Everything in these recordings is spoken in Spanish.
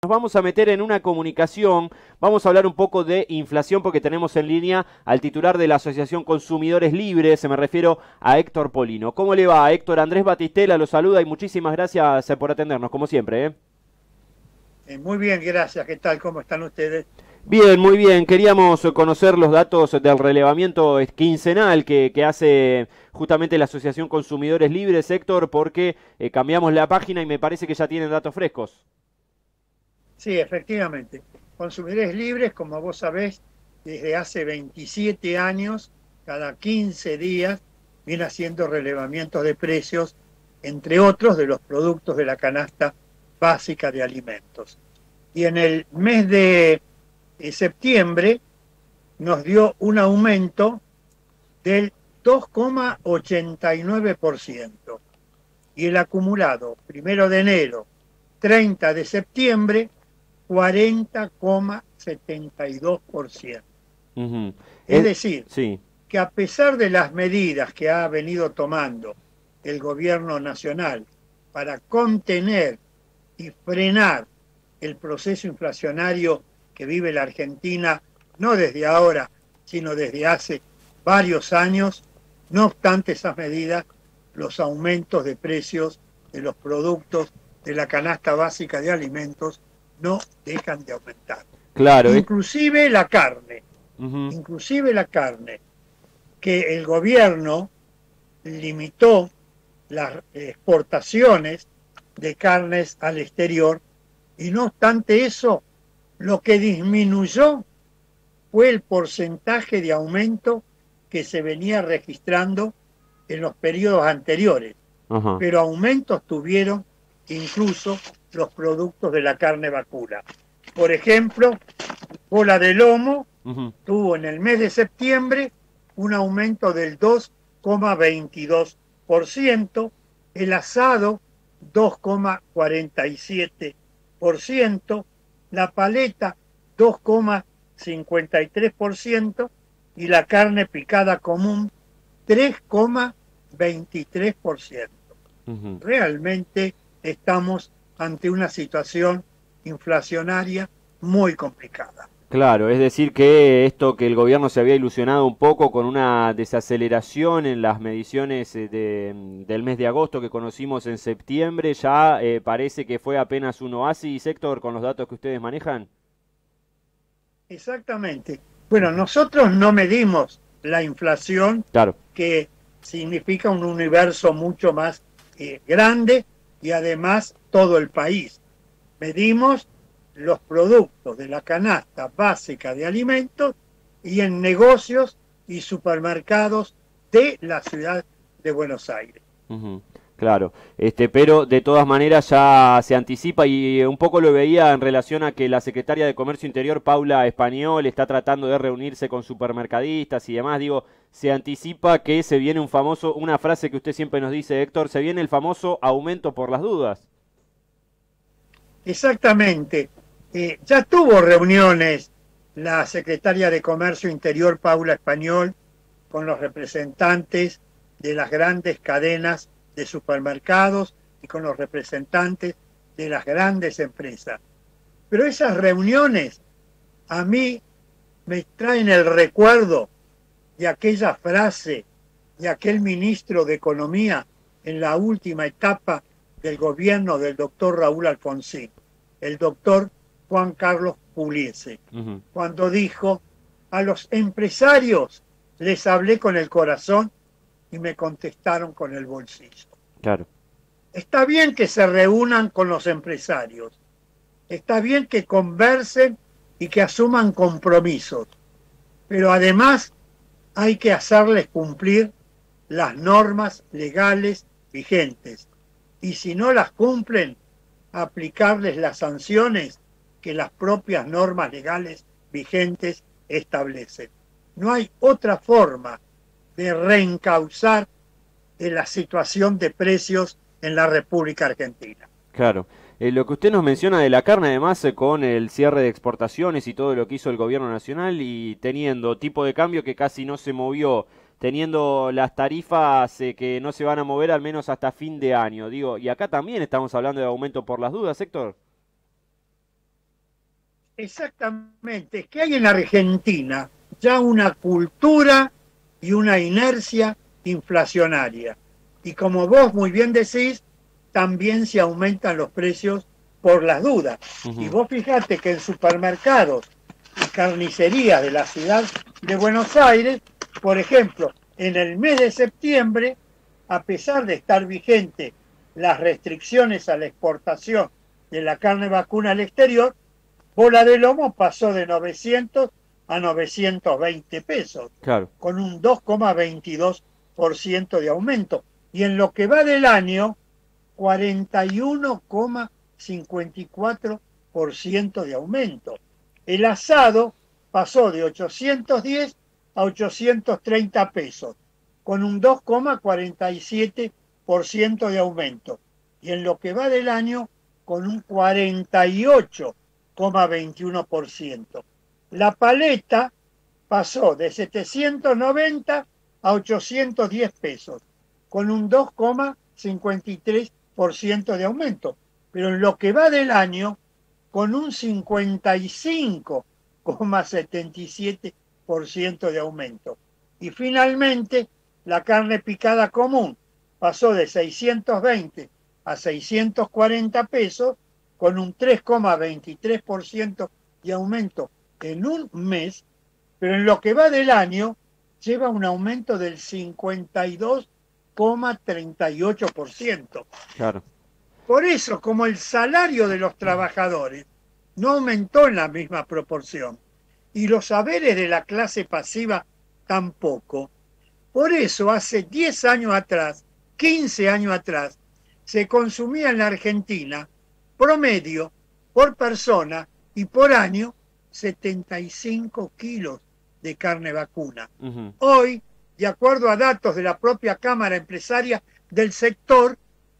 Nos vamos a meter en una comunicación, vamos a hablar un poco de inflación porque tenemos en línea al titular de la Asociación Consumidores Libres, me refiero a Héctor Polino. ¿Cómo le va, Héctor? Andrés Batistela lo saluda y muchísimas gracias por atendernos, como siempre. Muy bien, gracias. ¿Qué tal? ¿Cómo están ustedes? Bien, muy bien. Queríamos conocer los datos del relevamiento quincenal que hace justamente la Asociación Consumidores Libres, Héctor, porque cambiamos la página y me parece que ya tienen datos frescos. Sí, efectivamente. Consumidores Libres, como vos sabés, desde hace 27 años, cada 15 días, viene haciendo relevamientos de precios, entre otros, de los productos de la canasta básica de alimentos. Y en el mes de septiembre nos dio un aumento del 2,89%. Y el acumulado, 1 de enero, 30 de septiembre, 40,72%. Ujú. Es decir, Sí. que a pesar de las medidas que ha venido tomando el gobierno nacional para contener y frenar el proceso inflacionario que vive la Argentina, no desde ahora, sino desde hace varios años, no obstante esas medidas, los aumentos de precios de los productos de la canasta básica de alimentos no dejan de aumentar. Claro, Inclusive la carne, ujú. inclusive la carne, que el gobierno limitó las exportaciones de carnes al exterior y no obstante eso, lo que disminuyó fue el porcentaje de aumento que se venía registrando en los periodos anteriores, Ajá. pero aumentos tuvieron incluso los productos de la carne vacuna. Por ejemplo, cola de lomo Ujú. tuvo en el mes de septiembre un aumento del 2,22%, el asado 2,47%, la paleta 2,53% y la carne picada común 3,23%. Ujú. Realmente estamos ante una situación inflacionaria muy complicada. Claro, es decir que esto que el gobierno se había ilusionado un poco con una desaceleración en las mediciones del mes de agosto que conocimos en septiembre, ya parece que fue apenas un oasis, sector, con los datos que ustedes manejan. Exactamente. Bueno, Ujú. nosotros no medimos la inflación, Claro. que significa un universo mucho más grande y además todo el país. Medimos los productos de la canasta básica de alimentos y en negocios y supermercados de la ciudad de Buenos Aires. Ujú. Claro, pero de todas maneras ya se anticipa y un poco lo veía en relación a que la secretaria de Comercio Interior, Paula Español, está tratando de reunirse con supermercadistas y demás. Digo, se anticipa que se viene un famoso, una frase que usted siempre nos dice, Héctor, se viene el famoso aumento por las dudas. Exactamente. Ya tuvo reuniones la secretaria de Comercio Interior, Paula Español, con los representantes de las grandes cadenas de supermercados y con los representantes de las grandes empresas. Pero esas reuniones a mí me traen el recuerdo de aquella frase de aquel ministro de Economía en la última etapa del gobierno del doctor Raúl Alfonsín, el doctor Juan Carlos Pugliese, Ujú. cuando dijo: a los empresarios les hablé con el corazón y me contestaron con el bolsillo. Claro. Está bien que se reúnan con los empresarios, está bien que conversen y que asuman compromisos, pero además hay que hacerles cumplir las normas legales vigentes y si no las cumplen, aplicarles las sanciones que las propias normas legales vigentes establecen. No hay otra forma de reencauzar la situación de precios en la República Argentina. Claro. Lo que usted nos menciona de la carne, además, con el cierre de exportaciones y todo lo que hizo el gobierno nacional y teniendo tipo de cambio que casi no se movió, teniendo las tarifas que no se van a mover al menos hasta fin de año, digo, y acá también estamos hablando de aumento por las dudas, Héctor. Exactamente, es que hay en Argentina ya una cultura y una inercia inflacionaria. Y como vos muy bien decís, también se aumentan los precios por las dudas. Y vos fijate que en supermercados y carnicerías de la ciudad de Buenos Aires, por ejemplo, en el mes de septiembre, a pesar de estar vigente las restricciones a la exportación de la carne vacuna al exterior, bola de lomo pasó de 900 a 920 pesos, Claro. con un 2,22% de aumento. Y en lo que va del año, 41,54% de aumento. El asado pasó de 810 a 830 pesos, con un 2,47% de aumento. Y en lo que va del año, con un 48,21%. La paleta pasó de 790 a 810 pesos, con un 2,53% de aumento. Pero en lo que va del año, con un 55,77% de aumento. Y finalmente, la carne picada común pasó de 620 a 640 pesos, con un 3,23% de aumento en un mes, pero en lo que va del año lleva un aumento del 52,38%. Claro. Por eso, como el salario de los trabajadores no aumentó en la misma proporción y los saberes de la clase pasiva tampoco, por eso hace 10 años atrás, 15 años atrás, se consumía en la Argentina promedio por persona y por año 75 kilos de carne vacuna. Hoy, de acuerdo a datos de la propia Cámara Empresaria del sector,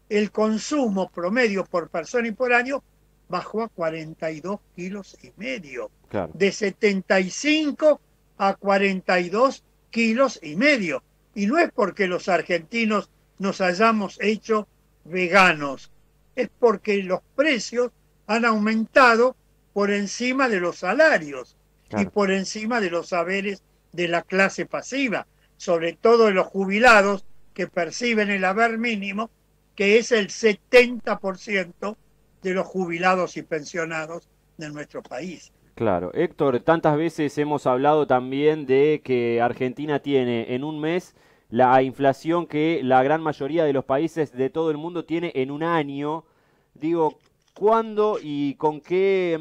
el consumo promedio por persona y por año bajó a 42 kilos y medio. Claro. De 75 a 42 kilos y medio. Y no es porque los argentinos nos hayamos hecho veganos, es porque los precios han aumentado por encima de los salarios y por encima de los saberes de la clase pasiva, sobre todo de los jubilados que perciben el haber mínimo, que es el 70% de los jubilados y pensionados de nuestro país. Claro, Héctor, tantas veces hemos hablado también de que Argentina tiene en un mes la inflación que la gran mayoría de los países de todo el mundo tiene en un año. Digo, ¿cuándo y con qué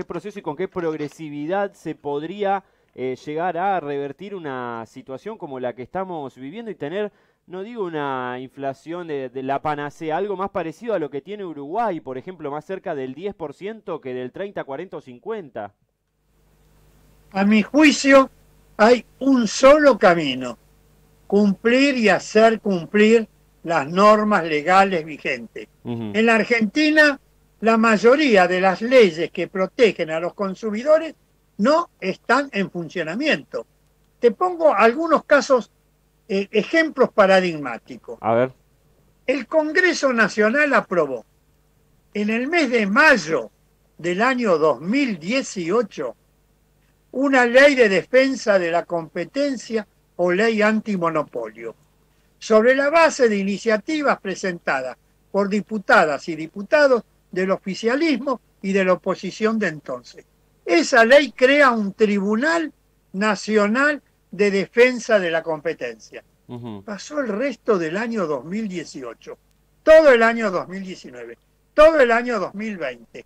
proceso y con qué progresividad se podría llegar a revertir una situación como la que estamos viviendo y tener, no digo una inflación de la panacea, algo más parecido a lo que tiene Uruguay, por ejemplo, más cerca del 10% que del 30, 40 o 50? A mi juicio, hay un solo camino: cumplir y hacer cumplir las normas legales vigentes. En la Argentina, la mayoría de las leyes que protegen a los consumidores no están en funcionamiento. Te pongo algunos casos, ejemplos paradigmáticos. A ver. El Congreso Nacional aprobó en el mes de mayo del año 2018 una ley de defensa de la competencia o ley antimonopolio, sobre la base de iniciativas presentadas por diputadas y diputados del oficialismo y de la oposición de entonces. Esa ley crea un Tribunal Nacional de Defensa de la Competencia. Pasó el resto del año 2018, todo el año 2019, todo el año 2020.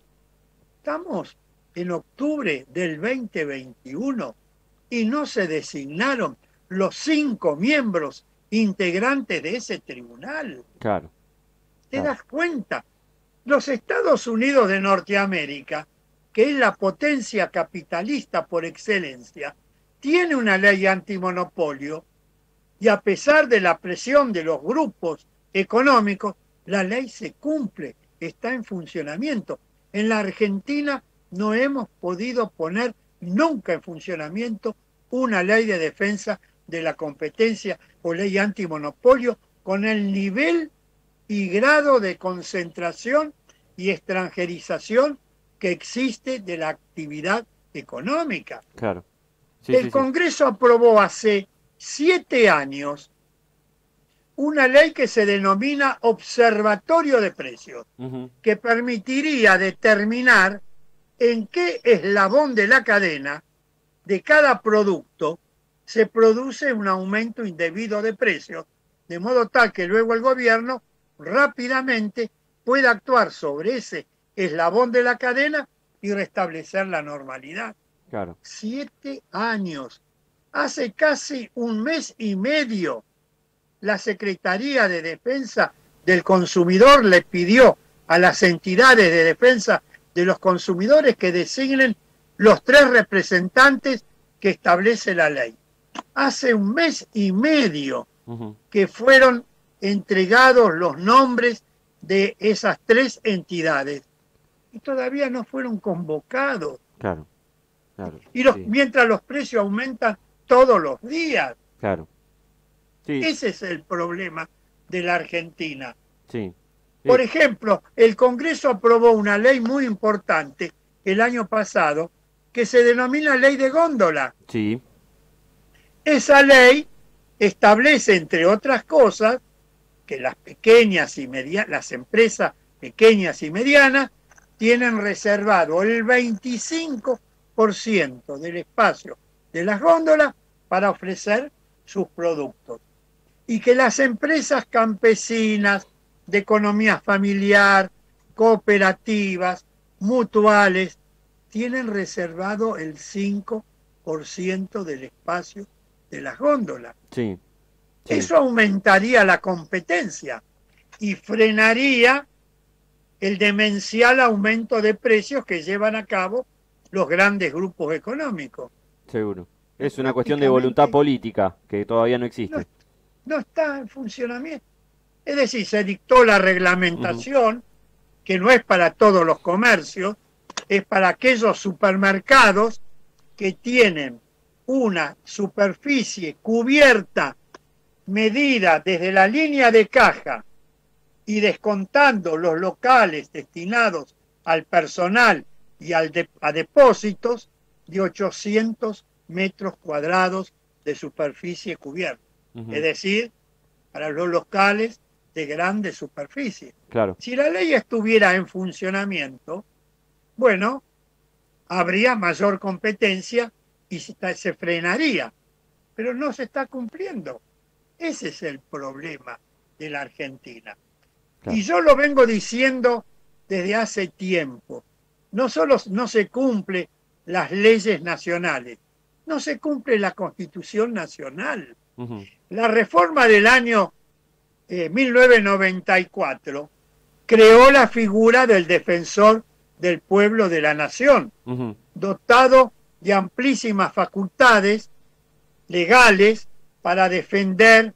Estamos en octubre del 2021 y no se designaron los 5 miembros integrantes de ese tribunal. Claro. ¿Te das cuenta? Los Estados Unidos de Norteamérica, que es la potencia capitalista por excelencia, tiene una ley antimonopolio y a pesar de la presión de los grupos económicos, la ley se cumple, está en funcionamiento. En la Argentina no hemos podido poner nunca en funcionamiento una ley de defensa de la competencia o ley antimonopolio con el nivel y grado de concentración y extranjerización que existe de la actividad económica. Claro. Sí, El Congreso aprobó hace 7 años una ley que se denomina Observatorio de Precios, que permitiría determinar en qué eslabón de la cadena de cada producto se produce un aumento indebido de precios, de modo tal que luego el gobierno rápidamente pueda actuar sobre ese eslabón de la cadena y restablecer la normalidad. Claro. 7 años. Hace casi un mes y medio, la Secretaría de Defensa del Consumidor le pidió a las entidades de defensa de los consumidores que designen los 3 representantes que establece la ley. Hace un mes y medio que fueron entregados los nombres de esas 3 entidades y todavía no fueron convocados. Claro, claro. Y mientras los precios aumentan todos los días. Claro. Sí. Ese es el problema de la Argentina. Sí. Por ejemplo, el Congreso aprobó una ley muy importante el año pasado que se denomina Ley de Góndola. Sí. Esa ley establece, entre otras cosas, que las pequeñas y las empresas pequeñas y medianas tienen reservado el 25% del espacio de las góndolas para ofrecer sus productos. Y que las empresas campesinas, de economía familiar, cooperativas, mutuales, tienen reservado el 5% del espacio de las góndolas. Sí. Eso aumentaría la competencia y frenaría el demencial aumento de precios que llevan a cabo los grandes grupos económicos. Seguro. Es una cuestión de voluntad política que todavía no existe. No está en funcionamiento. Es decir, se dictó la reglamentación, que no es para todos los comercios, es para aquellos supermercados que tienen una superficie cubierta, medida desde la línea de caja y descontando los locales destinados al personal y a depósitos, de 800 metros cuadrados de superficie cubierta. Es decir, para los locales de grande superficie. Claro. Si la ley estuviera en funcionamiento, bueno, habría mayor competencia y se frenaría, pero no se está cumpliendo. Ese es el problema de la Argentina. Claro. Y yo lo vengo diciendo desde hace tiempo. No solo no se cumplen las leyes nacionales, no se cumple la Constitución Nacional. La reforma del año 1994 creó la figura del defensor del pueblo de la nación, dotado de amplísimas facultades legales para defender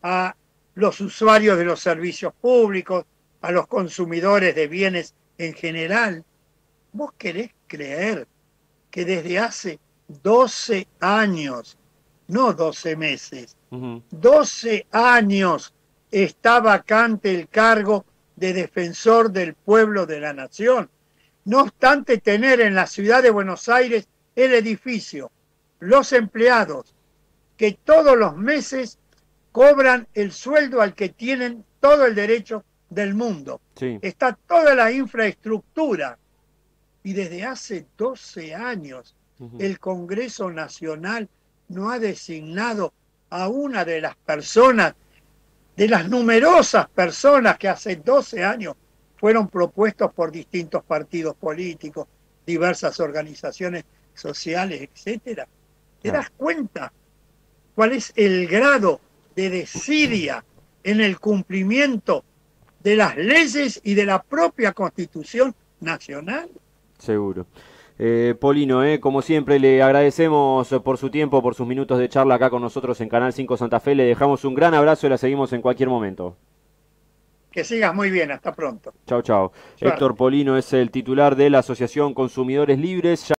a los usuarios de los servicios públicos, a los consumidores de bienes en general. ¿Vos querés creer que desde hace 12 años, no 12 meses, 12 años está vacante el cargo de defensor del pueblo de la nación? No obstante tener en la ciudad de Buenos Aires el edificio, los empleados, que todos los meses cobran el sueldo al que tienen todo el derecho del mundo. Sí. Está toda la infraestructura. Y desde hace 12 años el Congreso Nacional no ha designado a una de las personas, de las numerosas personas que hace 12 años fueron propuestos por distintos partidos políticos, diversas organizaciones sociales, etcétera. ¿Te das cuenta cuál es el grado de desidia en el cumplimiento de las leyes y de la propia Constitución Nacional? Seguro. Polino, como siempre, le agradecemos por su tiempo, por sus minutos de charla acá con nosotros en Canal 5 Santa Fe. Le dejamos un gran abrazo y la seguimos en cualquier momento. Que sigas muy bien, hasta pronto. Chau, chau. Héctor Polino es el titular de la Asociación Consumidores Libres.